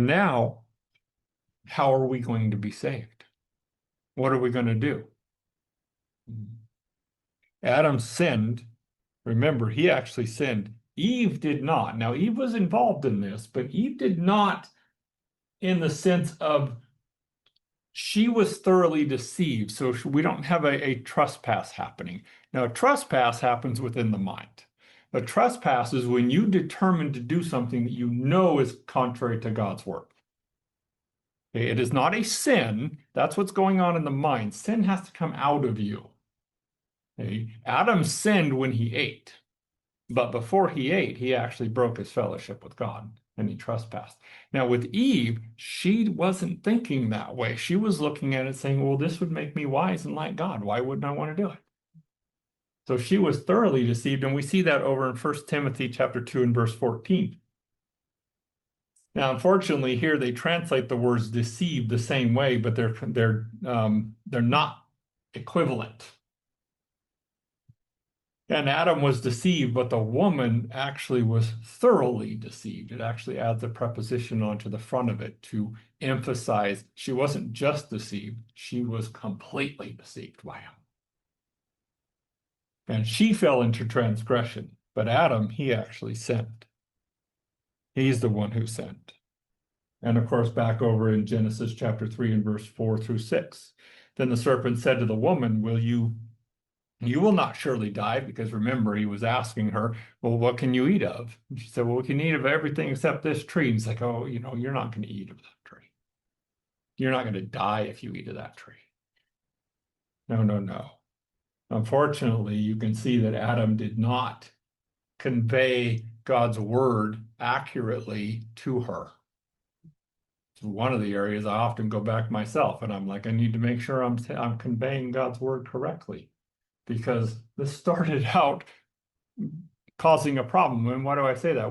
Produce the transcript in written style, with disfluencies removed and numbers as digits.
now, how are we going to be saved? What are we going to do? Adam sinned. Remember, he actually sinned. Eve did not. Now, Eve was involved in this, but Eve did not in the sense of she was thoroughly deceived. So we don't have a trespass happening. Now, a trespass happens within the mind. A trespass is when you determine to do something that you know is contrary to God's word. Okay, it is not a sin. That's what's going on in the mind. Sin has to come out of you. Okay? Adam sinned when he ate. But before he ate, he actually broke his fellowship with God and he trespassed. Now, with Eve, she wasn't thinking that way. She was looking at it saying, well, this would make me wise and like God. Why wouldn't I want to do it? So she was thoroughly deceived, and we see that over in 1 Timothy chapter 2 and verse 14. Now, unfortunately, here they translate the words deceived the same way, but they're not equivalent. And Adam was deceived, but the woman actually was thoroughly deceived. It actually adds a preposition onto the front of it to emphasize she wasn't just deceived, she was completely deceived by him. And she fell into transgression, but Adam, he actually sinned. He's the one who sinned. And of course, back over in Genesis chapter 3 and verse 4 through 6. Then the serpent said to the woman, you will not surely die, because remember, he was asking her, well, what can you eat of? And she said, well, we can eat of everything except this tree. And he's like, oh, you're not going to eat of that tree. You're not going to die if you eat of that tree. No, no, no. Unfortunately, you can see that Adam did not convey God's word accurately to her. It's one of the areas I often go back myself, and I'm like, I need to make sure I'm conveying God's word correctly. Because this started out causing a problem. And why do I say that?